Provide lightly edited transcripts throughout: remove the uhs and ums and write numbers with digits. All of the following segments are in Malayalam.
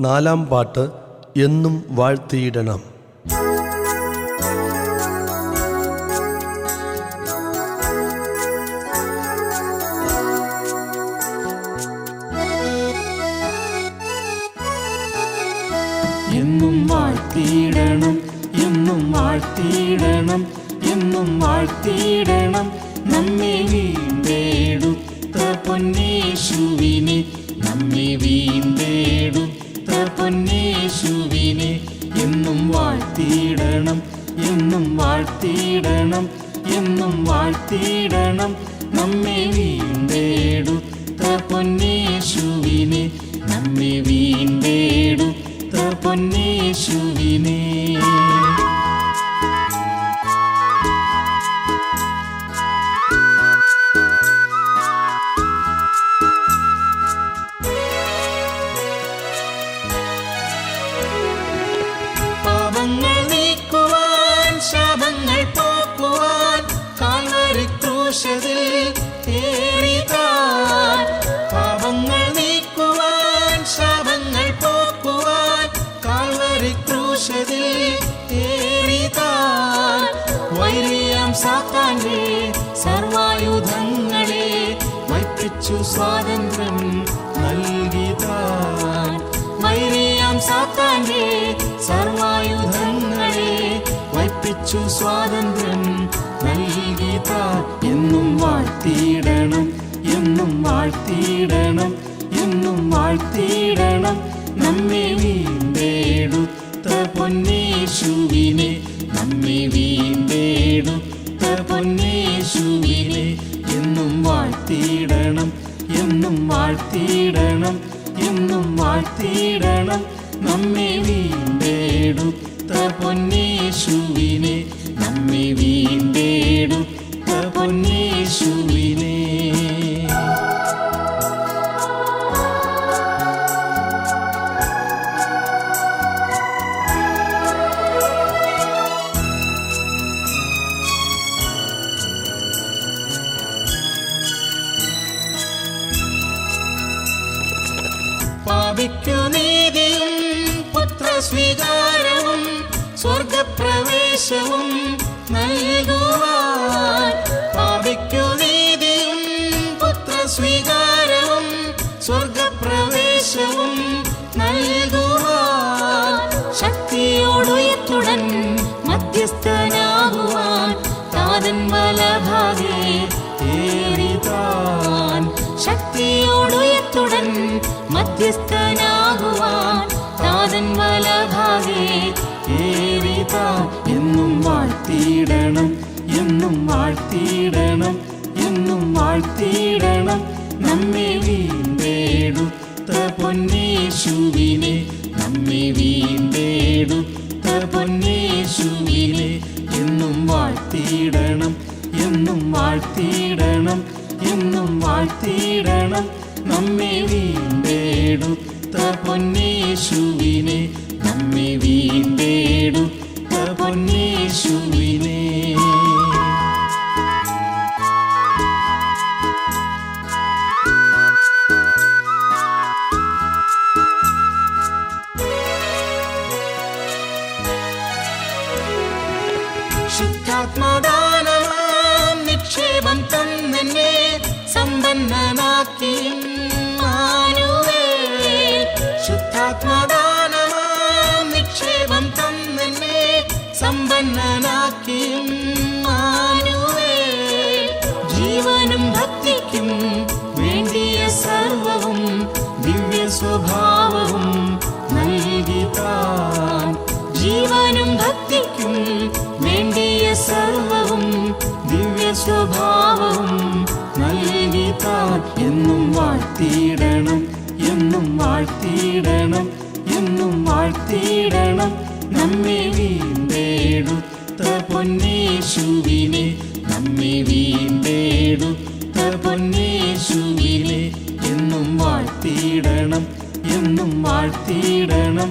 നാലാം പാട്ട് എന്നും വാഴ്ത്തിയിടണം. എന്നും വാഴ്ത്തിയിടണം, എന്നും വാഴ്ത്തിയിടണം, എന്നും വാഴ്ത്തിയിടണം നമ്മെ വീണ്ടെടുത്ത പൊന്നേശുവിനെ, നമ്മെ വീണ്ടെടുത്ത പൊന്നേശുവിനെ. എന്നും വാഴ്ത്തിയിടണം, എന്നും വാഴ്ത്തിയിടണം, എന്നും വാഴ്ത്തിയിടണം നമ്മെ വീണ്ടെടുത്ത പൊന്നേശുവിനെ, നമ്മെ വീണ്ടെടുത്ത പൊന്നേശുവിനെ. പാപങ്ങൾ നീക്കുവാൻ, ശാപങ്ങൾ പോക്കുവാൻ കാൽവരി ക്രൂശിൽ ഏറിതാൻ. പാപങ്ങൾ നീക്കുവാൻ, ശാപങ്ങൾ പോക്കുവാൻ കാൽവരി ക്രൂശിൽ ഏറിതാൻ. വൈരിയാം സാത്താന്റെ സർവായുധങ്ങളെ വൈപ്പിച്ചു സ്വാതന്ത്ര്യം നൽകിതാൻ. വൈരിയാം സാത്താന്റെ സർവായുധങ്ങളെ വൈപ്പിച്ചു സ്വാതന്ത്ര്യം നൽകിതാൻ. എന്നും വാഴ്ത്തിയിടണം, എന്നും വാഴ്ത്തിയിടണം, എന്നും വാഴ്ത്തിയിടണം നമ്മെ വീണ്ടെടുത്ത പൊന്നേശുവിനെ, നമ്മെ വീണ്ടെടുത്ത പൊന്നേശുവിനെ. എന്നും വാഴ്ത്തിയിടണം, എന്നും വാഴ്ത്തിയിടണം, എന്നും വാഴ്ത്തിയിടണം നമ്മെ വീണ്ടെടുത്ത പൊന്നേശുവിനെ, നമ്മെ വീണ്ടെടുത്ത പൊന്നേശുവിനെ. പാപിക്കു നീതിയും പുത്രസ്വീകാരവും സ്വർഗപ്രവേശവും നൽകുവാൻ. പാപിക്കു നീതിയും പുത്രസ്വീകാരവും സ്വർഗപ്രവേശവും നൽകുവാൻ. ശക്തിയോടുയർത്തുടൻ മധ്യസ്ഥനാകുവാൻ താതൻ വലഭാഗേ ഏറിതാൻ. ശക്തിയോടുയർത്തുടൻ മധ്യസ്ഥനാകുവാൻ താതൻ വലഭാഗേ ഏറിതാൻ. എന്നും വാഴ്ത്തിയിടണം, എന്നും വാഴ്ത്തിയിടണം, എന്നും വാഴ്ത്തിയിടണം നമ്മെ വീണ്ടെടുത്ത പൊന്നേശുവിനെ, നമ്മെ വീണ്ടെടുത്ത പൊന്നേശുവിനെ. എന്നും വാഴ്ത്തിയിടണം, എന്നും വാഴ്ത്തിയിടണം, എന്നും വാഴ്ത്തിയിടണം നമ്മെ വീണ്ടെടുത്ത പൊന്നേശുവിനെ, നമ്മെ വീണ്ടെടുത്ത പൊന്നേശുവിനെ. ശുദ്ധാത്മദാനമാം നിക്ഷേപം തന്നെന്നെ സമ്പന്നനാക്കി ഇമ്മാനുവേൽ. ശുദ്ധാത്മദാനമാം നിക്ഷേപം തന്നെന്നെ സമ്പന്നനാക്കി ഇമ്മാനുവേൽ. ജീവനും ഭക്തിക്കും വേണ്ടിയ സർവവും ദിവ്യ സ്വഭാവവും നൽകിതാൻ. ജീവനും ഭക്തിക്കും വേണ്ടിയ സർവവും ദിവ്യ സ്വഭാവവും നൽകിതാൻ. എന്നും വാഴ്ത്തിയിടണം, എന്നും വാഴ്ത്തിയിടണം, എന്നും വാഴ്ത്തിയിടണം നമ്മെ വീണ്ടെടുത്ത പൊന്നേശുവിനെ, നമ്മെ വീണ്ടെടുത്ത പൊന്നേശുവിനെ. എന്നും വാഴ്ത്തിയിടണം, എന്നും വാഴ്ത്തിയിടണം,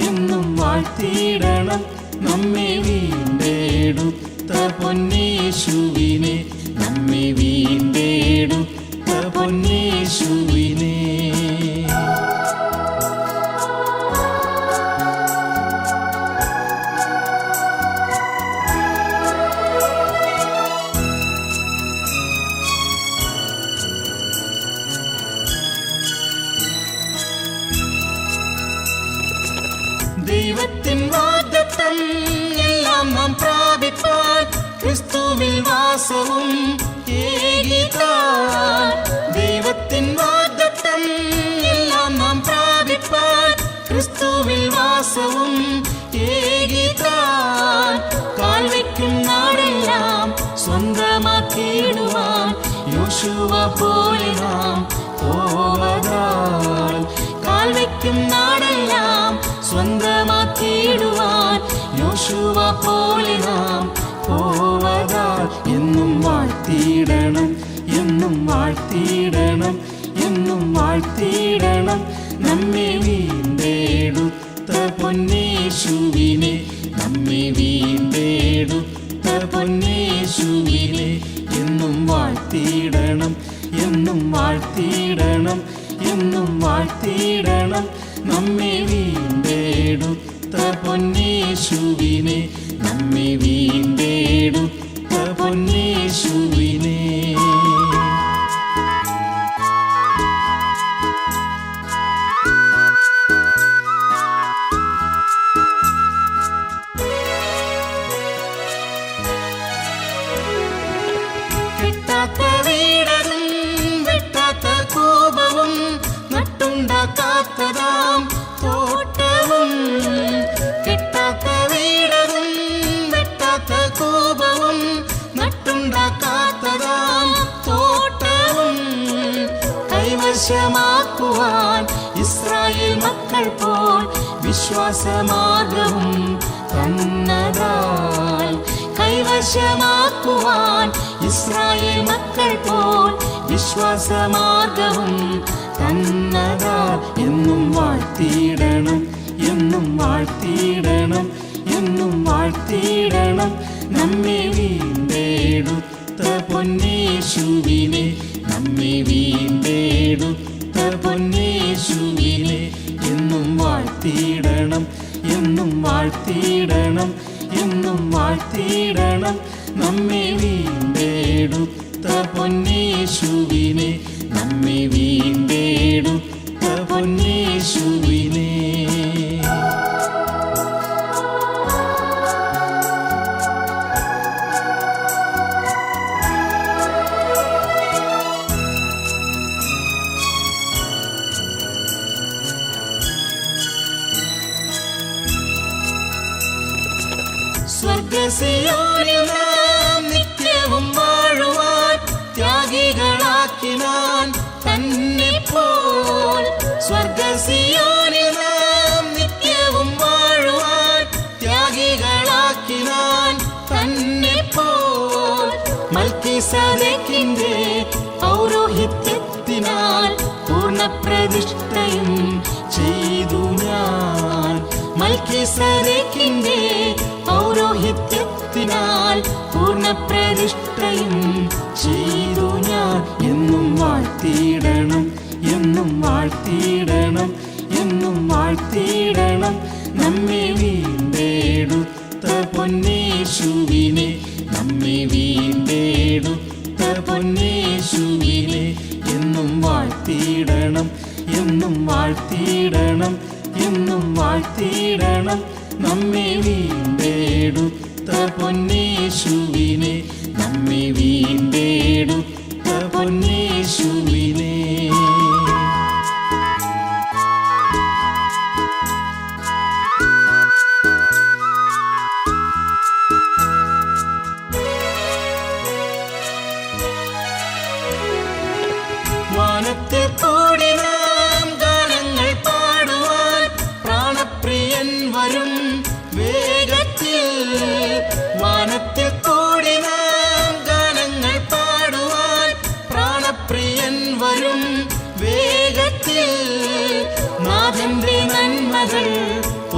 എന്നും വാഴ്ത്തിയിടണം നമ്മെ വീണ്ടെടുത്ത പൊന്നേശുവിനെ, നമ്മെ വീണ്ടെടുത്ത പൊന്നേശുവിനെ. ദൈവത്തിൻ വാഗ്ദത്തം എല്ലാം നാം പ്രാപിപ്പാൻ ക്രിസ്തുവിൽ വാസവും ഏകിതാൻ. ദൈവത്തിൻ വാഗ്ദത്തം എല്ലാം നാം പ്രാപിപ്പാൻ ക്രിസ്തുവിൽ വാസവും ഏകിതാൻ. കാൽവയ്ക്കും നാടെല്ലാം സ്വന്തമാക്കിയിടുവാൻ യോശുവ പോലെ നാം പോവതാൽ. കാൽവയ്ക്കും നാടെല്ലാം സ്വന്തമാക്കിയിടുവാൻ യോശുവ പോലെ നാം പോവതാൽ. എന്നും വാഴ്ത്തിയിടണം, എന്നും വാഴ്ത്തിയിടണം, എന്നും വാഴ്ത്തിയിടണം നമ്മെ വീണ്ടെടുത്ത പൊന്നേശുവിനെ, നമ്മെ വീണ്ടെടുത്ത പൊന്നേശുവിനെ. എന്നും വാഴ്ത്തിയിടണം, എന്നും വാഴ്ത്തിയിടണം, എന്നും വാഴ്ത്തിയിടണം നമ്മെ വീണ്ടെടുത്ത പൊന്നേശുവിനെ, നമ്മെ വീണ്ടെടുത്ത പൊന്നേശുവിനെ. കെട്ടാത്ത വീടതും വെട്ടാത്ത കോപവും നട്ടുണ്ടാക്കാത്തതാം തോട്ടവും. കെട്ടാത്ത വീടതും വെട്ടാത്ത കോപവും നട്ടുണ്ടാക്കാത്തതാം തോട്ടവും. കൈവശമാക്കുവാൻ ഇസ്രായേൽ മക്കൾ പോൽ വിശ്വാസമാർഗവും തന്നതാൽ. കൈവശമാക്കുവാൻ ഇസ്രായേൽ മക്കൾ പോൽ വിശ്വാസമാർഗവും തന്നതാൽ. എന്നും വാഴ്ത്തിയിടണം, എന്നും വാഴ്ത്തിയിടണം, എന്നും വാഴ്ത്തിയിടണം നമ്മെ വീണ്ടെടുത്ത പൊന്നേശുവിനെ, നമ്മെ വീണ്ടെടുത്ത പൊന്നേശുവിനെ. എന്നും വാഴ്ത്തിയിടണം, എന്നും വാഴ്ത്തിയിടണം, എന്നും വാഴ്ത്തിയിടണം നമ്മെ വീണ്ടെടുത്ത പൊന്നേശുവിനെ, നമ്മെ വീണ്ടെടുത്ത പൊന്നേശുവിനെ. സ്വർഗ്ഗസിയോനിൽ നാം നിത്യവും വാഴുവാൻ ത്യാഗികളാക്കിനാൻ തന്നെ പോൽ. സ്വർഗ്ഗസിയോനിൽ നാം നിത്യവും വാഴുവാൻ ത്യാഗികളാക്കിനാൻ തന്നെ പോൽ. മൽക്കീസേദെക്കിന്റെ പൗരോഹിത്യത്തിനാൽ പൂർണ്ണപ്രതിഷ്ഠയും ചെയ്തു ഞാൻ. മൽക്കീസേദെക്കിന്റെ പൗരോഹിത്യത്തിനാൽ പൂർണ്ണപ്രതിഷ്ഠയും ചെയ്തു ഞാൻ. എന്നും വാഴ്ത്തിയിടണം, എന്നും വാഴ്ത്തിയിടണം, എന്നും വാഴ്ത്തിയിടണം നമ്മെ വീണ്ടെടുത്ത പൊന്നേശുവിനെ, നമ്മെ വീണ്ടെടുത്ത പൊന്നേശുവിനെ. എന്നും വാഴ്ത്തിയിടണം, എന്നും വാഴ്ത്തിയിടണം, എന്നും വാഴ്ത്തിയിടണം നമ്മെ വീണ്ടെടുത്ത പൊന്നേശുവിനെ, നമ്മെ വീണ്ടെടുത്ത പൊന്നേശുവിനെ. വാനത്തിൽ കൂടി നാം ഗാനങ്ങൾ പാടുവാൻ പ്രാണപ്രിയൻ വരും വേഗത്തിൽ. വാനത്തിൽ കൂടി നാം ഗാനങ്ങൾ പാടുവാൻ പ്രാണപ്രിയൻ വരും വേഗത്തിൽ. നാഥന്റെ നന്മകൾ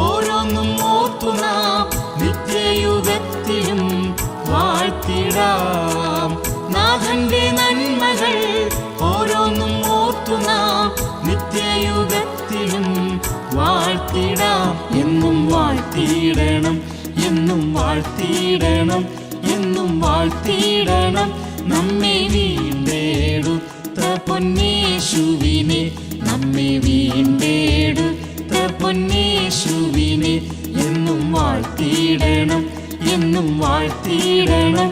ഓരോന്നും ഓർത്തു നാം നിത്യയുഗത്തിലും വാഴ്ത്തിടാം. നാഥന്റെ നന്മകൾ ഓരോന്നും ഓർത്തു നാം നിത്യയുഗത്തിലും വാഴ്ത്തിടാം. എന്നും വാഴ്ത്തിയിടണം, എന്നും വാഴ്ത്തിയിടണം, എന്നും വാഴ്ത്തിയിടണം നമ്മെ വീണ്ടെടുത്ത പൊന്നേശുവിനെ, നമ്മെ വീണ്ടെടുത്ത പൊന്നേശുവിനെ. വാഴ്ത്തിയിടണം എന്നും വാഴ്ത്തിയിടണം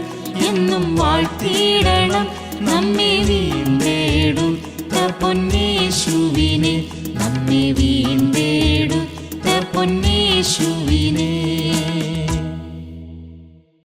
എന്നും വാഴ്ത്തിയിടണം നമ്മെ വീണ്ടെടുത്ത പൊന്നേശുവിനെ നമ്മെ വീണ്ടെടുത്ത പൊന്നേശുവിനെ